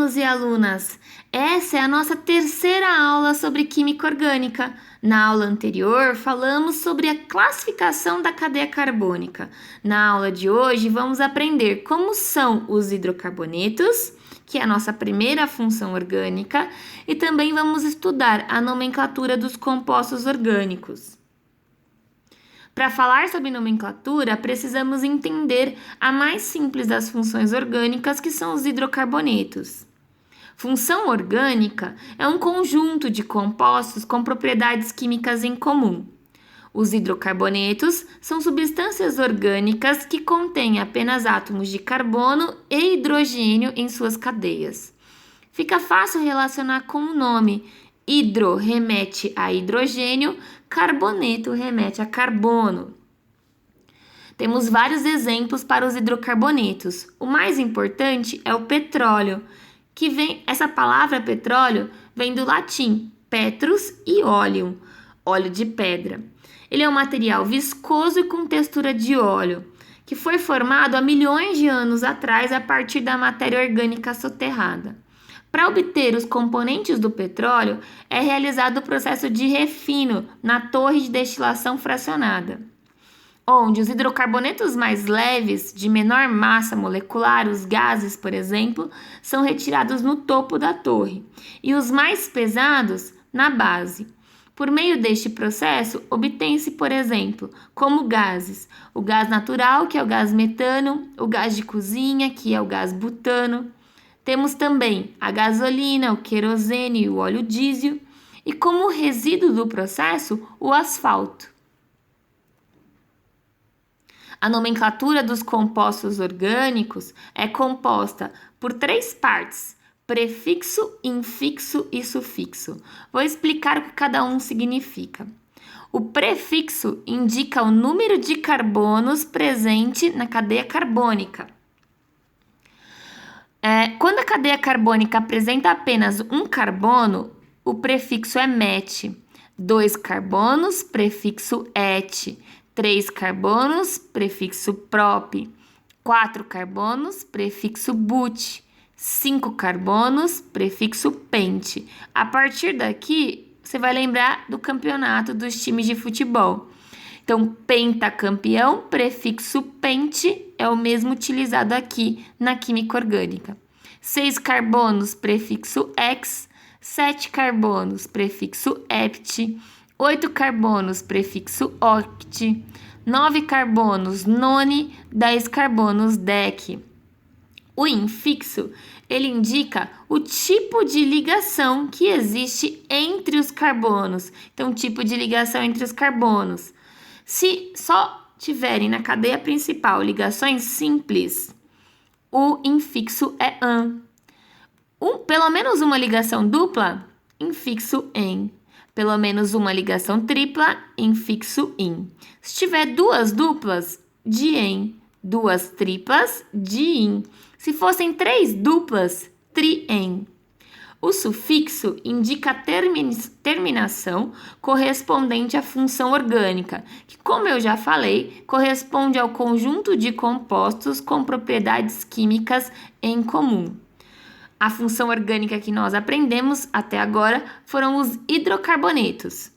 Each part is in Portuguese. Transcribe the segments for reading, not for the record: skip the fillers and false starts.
alunos e alunas! Essa é a nossa terceira aula sobre química orgânica. Na aula anterior, falamos sobre a classificação da cadeia carbônica. Na aula de hoje, vamos aprender como são os hidrocarbonetos, que é a nossa primeira função orgânica, e também vamos estudar a nomenclatura dos compostos orgânicos. Para falar sobre nomenclatura, precisamos entender a mais simples das funções orgânicas, que são os hidrocarbonetos. Função orgânica é um conjunto de compostos com propriedades químicas em comum. Os hidrocarbonetos são substâncias orgânicas que contêm apenas átomos de carbono e hidrogênio em suas cadeias. Fica fácil relacionar com o nome. Hidro remete a hidrogênio, carboneto remete a carbono. Temos vários exemplos para os hidrocarbonetos. O mais importante é o petróleo, essa palavra petróleo vem do latim petrus e oleum, óleo de pedra. Ele é um material viscoso e com textura de óleo, que foi formado há milhões de anos atrás a partir da matéria orgânica soterrada. Para obter os componentes do petróleo, é realizado o processo de refino na torre de destilação fracionada, onde os hidrocarbonetos mais leves, de menor massa molecular, os gases, por exemplo, são retirados no topo da torre, e os mais pesados na base. Por meio deste processo, obtém-se, por exemplo, como gases, o gás natural, que é o gás metano, o gás de cozinha, que é o gás butano. Temos também a gasolina, o querosene e o óleo diesel, e como resíduo do processo, o asfalto. A nomenclatura dos compostos orgânicos é composta por 3 partes: prefixo, infixo e sufixo. Vou explicar o que cada um significa. O prefixo indica o número de carbonos presente na cadeia carbônica. Quando a cadeia carbônica apresenta apenas um carbono, o prefixo é met. 2 carbonos, prefixo et. 3 carbonos, prefixo prop. 4 carbonos, prefixo but. 5 carbonos, prefixo pent. A partir daqui, você vai lembrar do campeonato dos times de futebol. Então, pentacampeão, prefixo pent, é o mesmo utilizado aqui na química orgânica. 6 carbonos, prefixo ex. 7 carbonos, prefixo ept. 8 carbonos, prefixo oct. 9 carbonos, none. 10 carbonos, dec. O infixo, ele indica o tipo de ligação que existe entre os carbonos. Então, tipo de ligação entre os carbonos. Se só tiverem na cadeia principal ligações simples, o infixo é an. Pelo menos uma ligação dupla, infixo em. Pelo menos uma ligação tripla, infixo in. Se tiver 2 duplas, dien. 2 triplas, dien. Se fossem 3 duplas, trien. O sufixo indica a terminação correspondente à função orgânica, que, como eu já falei, corresponde ao conjunto de compostos com propriedades químicas em comum. A função orgânica que nós aprendemos até agora foram os hidrocarbonetos,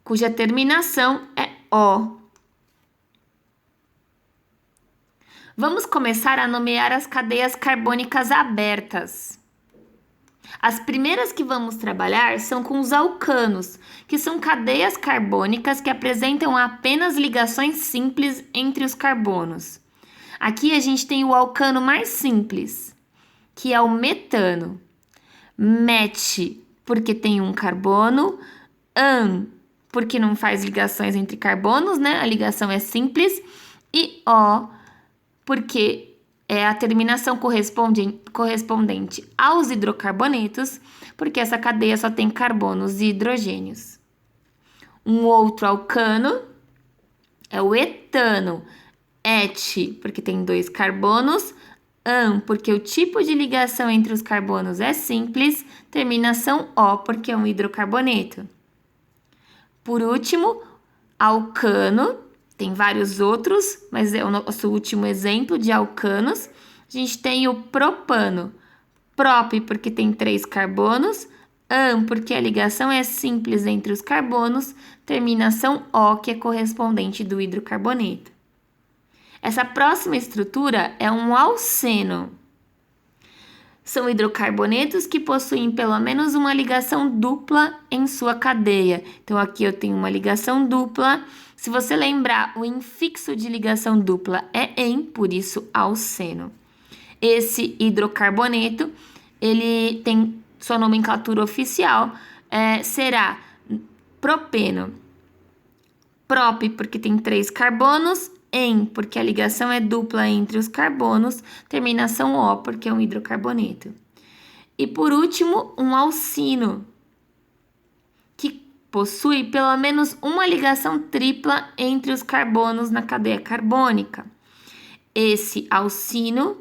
cuja terminação é O. Vamos começar a nomear as cadeias carbônicas abertas. As primeiras que vamos trabalhar são com os alcanos, que são cadeias carbônicas que apresentam apenas ligações simples entre os carbonos. Aqui a gente tem o alcano mais simples, que é o metano. Met, porque tem um carbono. An, porque não faz ligações entre carbonos, né? A ligação é simples. E O, porque é a terminação correspondente aos hidrocarbonetos, porque essa cadeia só tem carbonos e hidrogênios. Um outro alcano é o etano. Et, porque tem 2 carbonos. An, porque o tipo de ligação entre os carbonos é simples. Terminação O, porque é um hidrocarboneto. Por último, alcano. Tem vários outros, mas é o nosso último exemplo de alcanos. A gente tem o propano. prop, porque tem 3 carbonos, an, porque a ligação é simples entre os carbonos, terminação O, que é correspondente do hidrocarboneto. Essa próxima estrutura é um alceno. São hidrocarbonetos que possuem pelo menos uma ligação dupla em sua cadeia. Então, aqui eu tenho uma ligação dupla. Se você lembrar, o infixo de ligação dupla é em, por isso alceno. Esse hidrocarboneto, ele tem sua nomenclatura oficial, será propeno. Prop, porque tem 3 carbonos, em, porque a ligação é dupla entre os carbonos, terminação O, porque é um hidrocarboneto. E por último, um alcino, que possui pelo menos uma ligação tripla entre os carbonos na cadeia carbônica. Esse alcino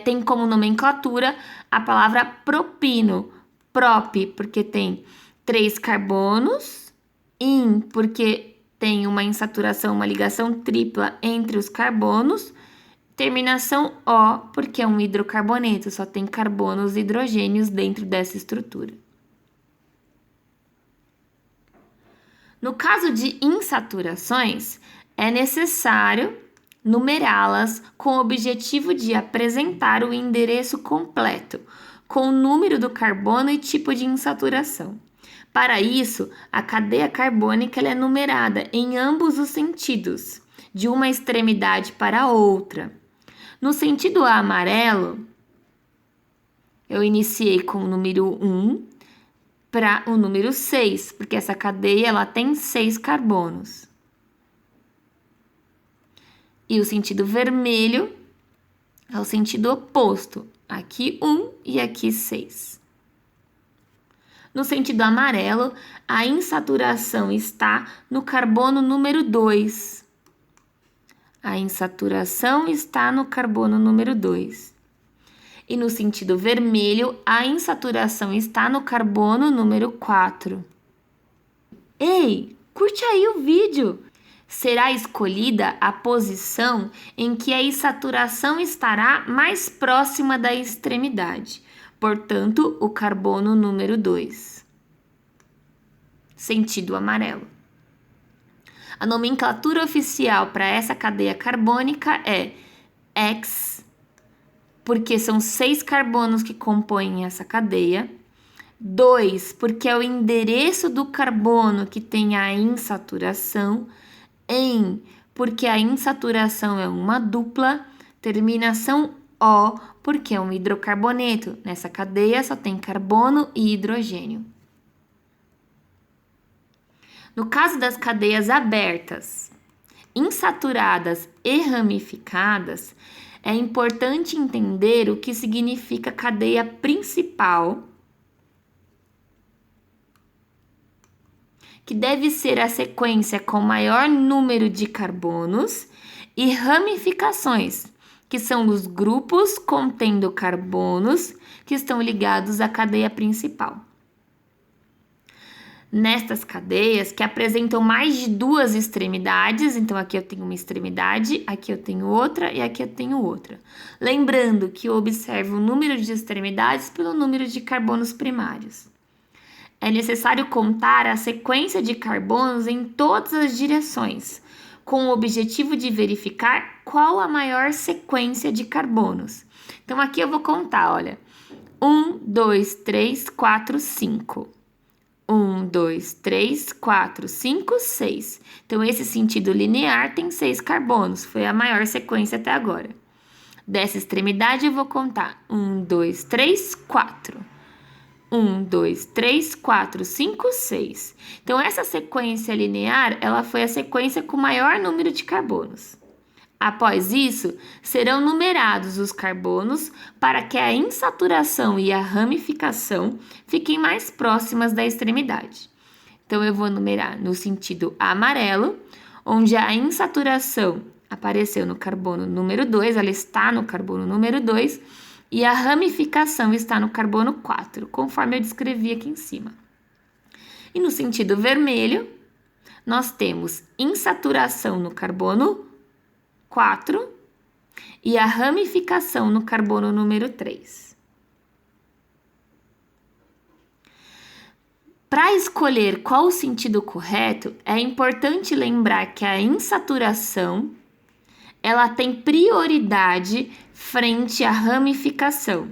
tem como nomenclatura a palavra propino. Prop, porque tem 3 carbonos, in, porque tem uma insaturação, uma ligação tripla entre os carbonos, terminação O, porque é um hidrocarboneto, só tem carbonos e hidrogênios dentro dessa estrutura. No caso de insaturações, é necessário numerá-las com o objetivo de apresentar o endereço completo, com o número do carbono e tipo de insaturação. Para isso, a cadeia carbônica ela é numerada em ambos os sentidos, de uma extremidade para a outra. No sentido amarelo, eu iniciei com o número 1 para o número 6, porque essa cadeia ela tem 6 carbonos. E o sentido vermelho é o sentido oposto, aqui 1 e aqui 6. No sentido amarelo, a insaturação está no carbono número 2. A insaturação está no carbono número 2. E no sentido vermelho, a insaturação está no carbono número 4. Ei, curte aí o vídeo! Será escolhida a posição em que a insaturação estará mais próxima da extremidade. Portanto, o carbono número 2. Sentido amarelo. A nomenclatura oficial para essa cadeia carbônica é X, porque são 6 carbonos que compõem essa cadeia. 2, porque é o endereço do carbono que tem a insaturação. Em, porque a insaturação é uma dupla. Terminação O, porque é um hidrocarboneto. Nessa cadeia só tem carbono e hidrogênio. No caso das cadeias abertas, insaturadas e ramificadas, é importante entender o que significa cadeia principal, que deve ser a sequência com maior número de carbonos, e ramificações, que são os grupos contendo carbonos que estão ligados à cadeia principal. Nestas cadeias, que apresentam mais de 2 extremidades, então aqui eu tenho uma extremidade, aqui eu tenho outra e aqui eu tenho outra. Lembrando que eu observo o número de extremidades pelo número de carbonos primários. É necessário contar a sequência de carbonos em todas as direções, com o objetivo de verificar qual a maior sequência de carbonos. Então, aqui eu vou contar, olha, 1, 2, 3, 4, 5. 1, 2, 3, 4, 5, 6. Então, esse sentido linear tem 6 carbonos, foi a maior sequência até agora. Dessa extremidade, eu vou contar 1, 2, 3, 4. 1, 2, 3, 4, 5, 6. Então, essa sequência linear, ela foi a sequência com maior número de carbonos. Após isso, serão numerados os carbonos para que a insaturação e a ramificação fiquem mais próximas da extremidade. Então, eu vou numerar no sentido amarelo, onde a insaturação apareceu no carbono número 2, ela está no carbono número 2, e a ramificação está no carbono 4, conforme eu descrevi aqui em cima. E no sentido vermelho, nós temos insaturação no carbono 4 e a ramificação no carbono número 3. Para escolher qual o sentido correto, é importante lembrar que a insaturação ela tem prioridade frente à ramificação.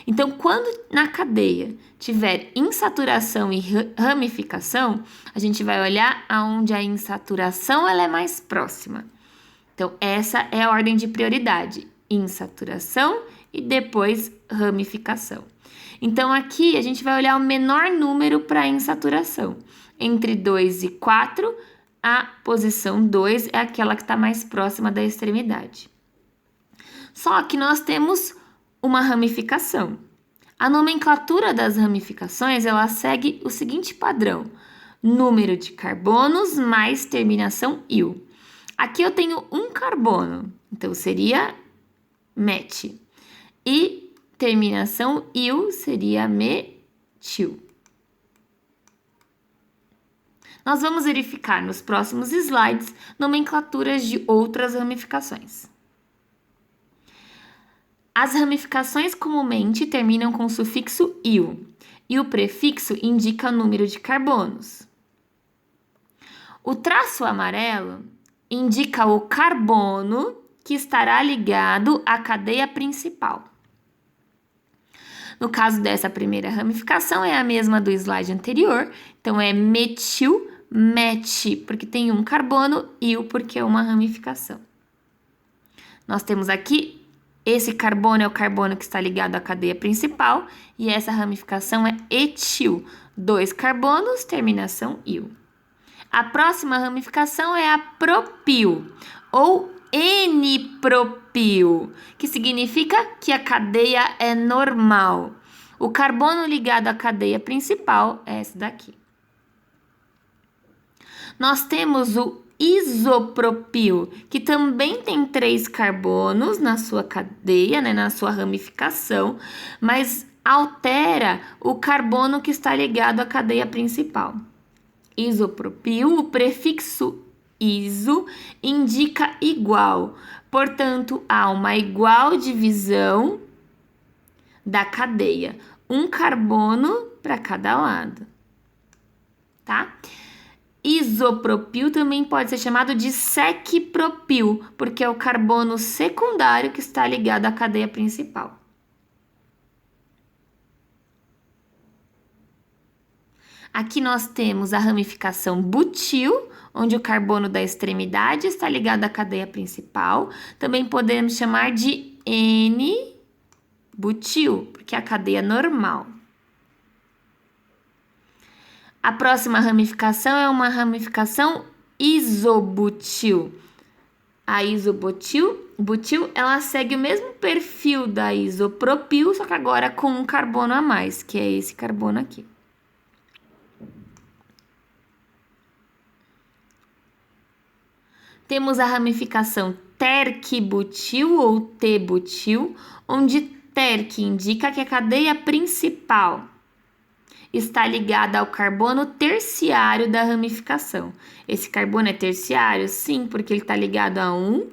Então, quando na cadeia tiver insaturação e ramificação, a gente vai olhar aonde a insaturação ela é mais próxima. Então, essa é a ordem de prioridade: insaturação e depois ramificação. Então, aqui a gente vai olhar o menor número para a insaturação. Entre 2 e 4, a posição 2 é aquela que está mais próxima da extremidade. Só que nós temos uma ramificação. A nomenclatura das ramificações, ela segue o seguinte padrão: número de carbonos mais terminação -il. Aqui eu tenho um carbono, então seria met. E terminação -il seria metil. Nós vamos verificar nos próximos slides nomenclaturas de outras ramificações. As ramificações comumente terminam com o sufixo -il e o prefixo indica o número de carbonos. O traço amarelo indica o carbono que estará ligado à cadeia principal. No caso dessa primeira ramificação, é a mesma do slide anterior, então é metil, met, porque tem um carbono, -il, porque é uma ramificação. Nós temos aqui, esse carbono é o carbono que está ligado à cadeia principal, e essa ramificação é etil, 2 carbonos, terminação -il. A próxima ramificação é a propil, ou N-propil, que significa que a cadeia é normal. O carbono ligado à cadeia principal é esse daqui. Nós temos o isopropil, que também tem 3 carbonos na sua cadeia, né, na sua ramificação, mas altera o carbono que está ligado à cadeia principal. Isopropil, o prefixo iso indica igual, portanto, há uma igual divisão da cadeia, um carbono para cada lado, tá? Isopropil também pode ser chamado de sequipropil, porque é o carbono secundário que está ligado à cadeia principal. Aqui nós temos a ramificação butil, onde o carbono da extremidade está ligado à cadeia principal. Também podemos chamar de N-butil, porque é a cadeia normal. A próxima ramificação é uma ramificação isobutil. A isobutil, ela segue o mesmo perfil da isopropil, só que agora com um carbono a mais, que é esse carbono aqui. Temos a ramificação terquibutil ou T-butil, onde terqui indica que a cadeia principal está ligada ao carbono terciário da ramificação. Esse carbono é terciário? Sim, porque ele está ligado a 1,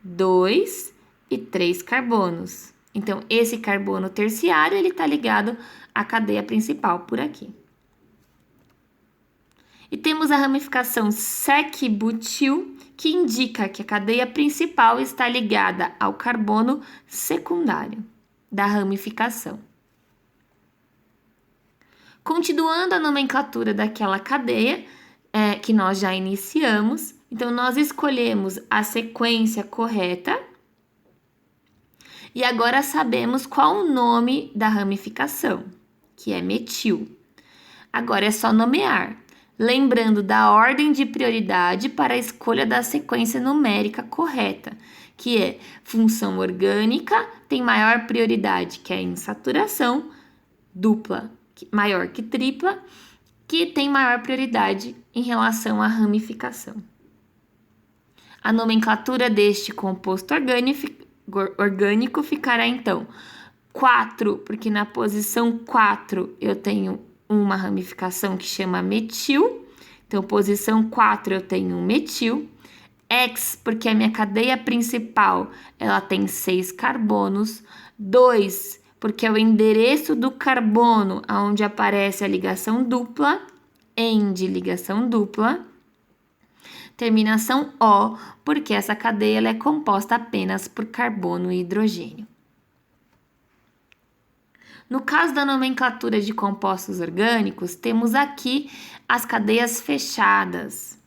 2 e 3 carbonos. Então, esse carbono terciário ele está ligado à cadeia principal por aqui. E temos a ramificação sequibutil, que indica que a cadeia principal está ligada ao carbono secundário da ramificação. Continuando a nomenclatura daquela cadeia que nós já iniciamos, então nós escolhemos a sequência correta e agora sabemos qual o nome da ramificação, que é metil. Agora é só nomear, lembrando da ordem de prioridade para a escolha da sequência numérica correta, que é função orgânica tem maior prioridade que a insaturação, dupla maior que tripla, que tem maior prioridade em relação à ramificação. A nomenclatura deste composto orgânico ficará então 4, porque na posição 4 eu tenho uma ramificação que chama metil, então posição 4 eu tenho um metil, X, porque a minha cadeia principal, ela tem 6 carbonos. 2, porque é o endereço do carbono, onde aparece a ligação dupla, end, ligação dupla. Terminação O, porque essa cadeia ela é composta apenas por carbono e hidrogênio. No caso da nomenclatura de compostos orgânicos, temos aqui as cadeias fechadas.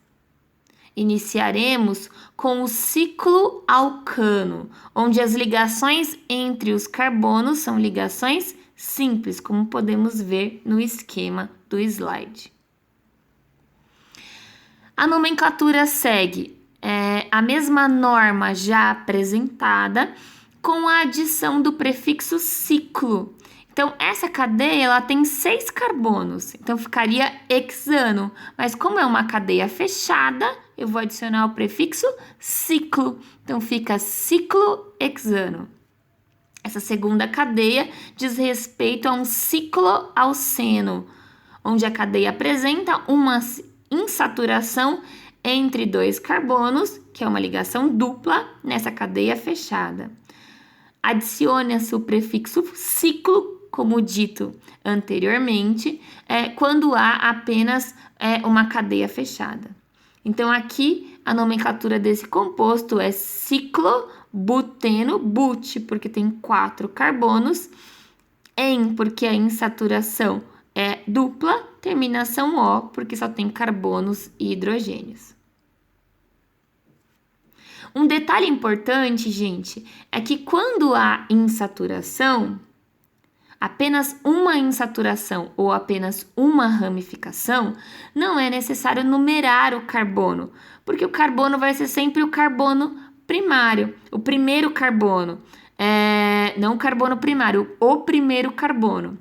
Iniciaremos com o ciclo alcano, onde as ligações entre os carbonos são ligações simples, como podemos ver no esquema do slide. A nomenclatura segue a mesma norma já apresentada, com a adição do prefixo ciclo. Então, essa cadeia ela tem 6 carbonos, então ficaria hexano. Mas como é uma cadeia fechada, eu vou adicionar o prefixo ciclo. Então, fica ciclohexano. Essa segunda cadeia diz respeito a um cicloalceno, onde a cadeia apresenta uma insaturação entre 2 carbonos, que é uma ligação dupla nessa cadeia fechada. Adicione-se o prefixo ciclo, como dito anteriormente, quando há apenas uma cadeia fechada. Então, aqui, a nomenclatura desse composto é ciclobuteno, but, porque tem 4 carbonos, en, porque a insaturação é dupla, terminação O, porque só tem carbonos e hidrogênios. Um detalhe importante, gente, é que quando há insaturação, apenas uma insaturação ou apenas uma ramificação, não é necessário numerar o carbono, porque o carbono vai ser sempre o carbono primário, o primeiro carbono, não o carbono primário, o primeiro carbono.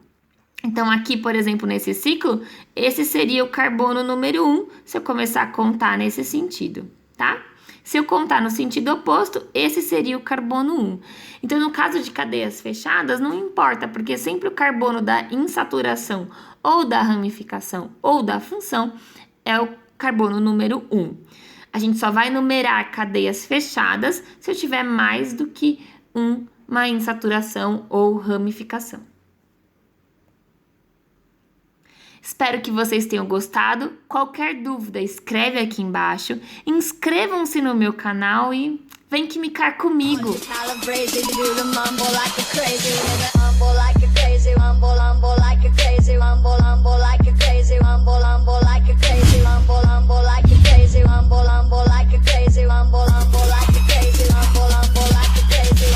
Então, aqui, por exemplo, nesse ciclo, esse seria o carbono número 1, se eu começar a contar nesse sentido, tá? Se eu contar no sentido oposto, esse seria o carbono 1. Então, no caso de cadeias fechadas, não importa, porque sempre o carbono da insaturação ou da ramificação ou da função é o carbono número 1. A gente só vai numerar cadeias fechadas se eu tiver mais do que uma insaturação ou ramificação. Espero que vocês tenham gostado. Qualquer dúvida, escreve aqui embaixo. Inscrevam-se no meu canal e vem quimicar comigo. Calibrate, do the mumble like a crazy, nigga, humble like a crazy, humble like